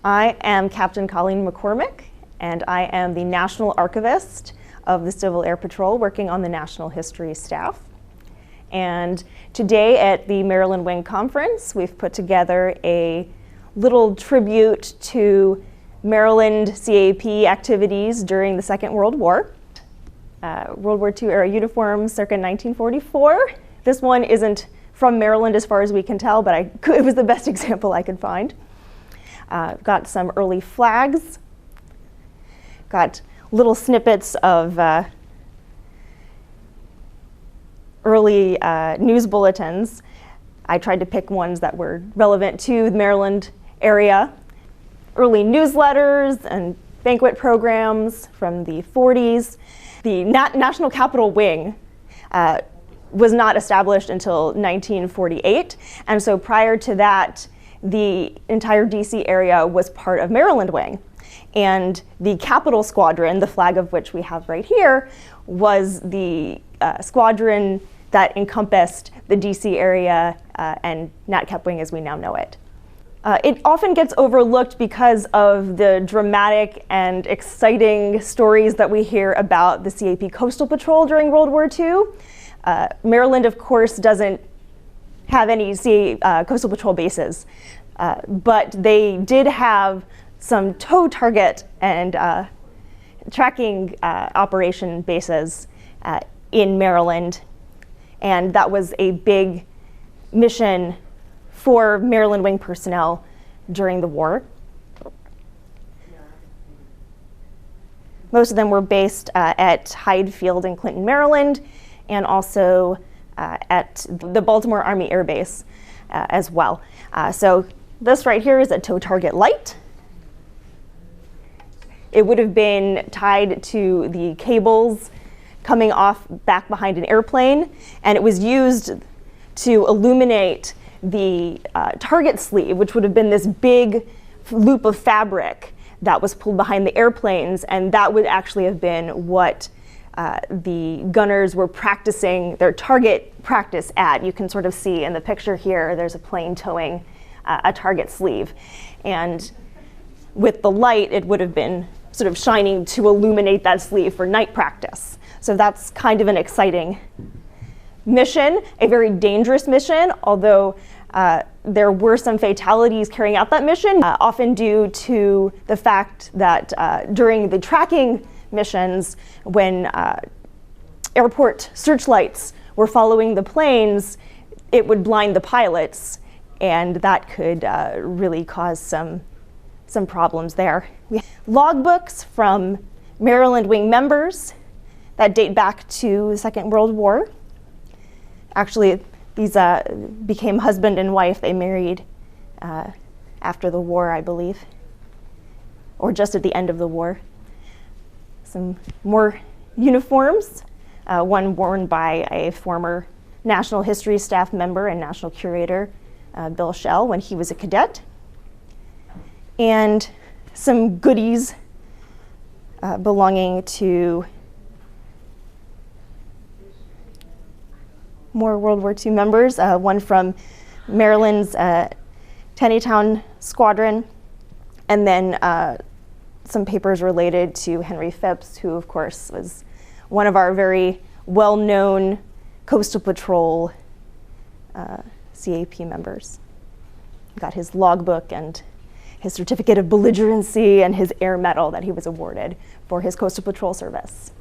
I am Captain Colleen McCormick, and I am the National Archivist of the Civil Air Patrol, working on the National History staff. And today at the Maryland Wing Conference, we've put together a little tribute to Maryland CAP activities during the Second World War. World War II era uniforms circa 1944. This one isn't from Maryland as far as we can tell, but it was the best example I could find. Got some early flags. Got little snippets of early news bulletins. I tried to pick ones that were relevant to the Maryland area. Early newsletters and banquet programs from the 40s. The National Capital Wing was not established until 1948, and so prior to that, the entire DC area was part of Maryland Wing. And the Capital Squadron, the flag of which we have right here, was the squadron that encompassed the DC area and NatCap Wing as we now know it. It often gets overlooked because of the dramatic and exciting stories that we hear about the CAP Coastal Patrol during World War II. Maryland, of course, doesn't have any Coastal Patrol bases, but they did have some tow target and tracking operation bases in Maryland, and that was a big mission for Maryland Wing personnel during the war. Most of them were based at Hyde Field in Clinton, Maryland, and also at the Baltimore Army Air Base as well. So this right here is a tow target light. It would have been tied to the cables coming off back behind an airplane, and it was used to illuminate the target sleeve, which would have been this big loop of fabric that was pulled behind the airplanes, and that would actually have been what the gunners were practicing their target practice at. You can sort of see in the picture here, there's a plane towing a target sleeve. And with the light, it would have been sort of shining to illuminate that sleeve for night practice. So that's kind of an exciting mission, a very dangerous mission, although there were some fatalities carrying out that mission, often due to the fact that during the tracking missions, when airport searchlights were following the planes, it would blind the pilots, and that could really cause some problems there. Logbooks from Maryland Wing members that date back to the Second World War. Actually, these became husband and wife. They married after the war, I believe, or just at the end of the war. Some more uniforms, one worn by a former National History staff member and National Curator, Bill Schell, when he was a cadet. And some goodies belonging to more World War II members, one from Maryland's Tennytown Squadron, and then some papers related to Henry Phipps, who of course was one of our very well-known Coastal Patrol CAP members. Got his logbook and his certificate of belligerency and his air medal that he was awarded for his Coastal Patrol service.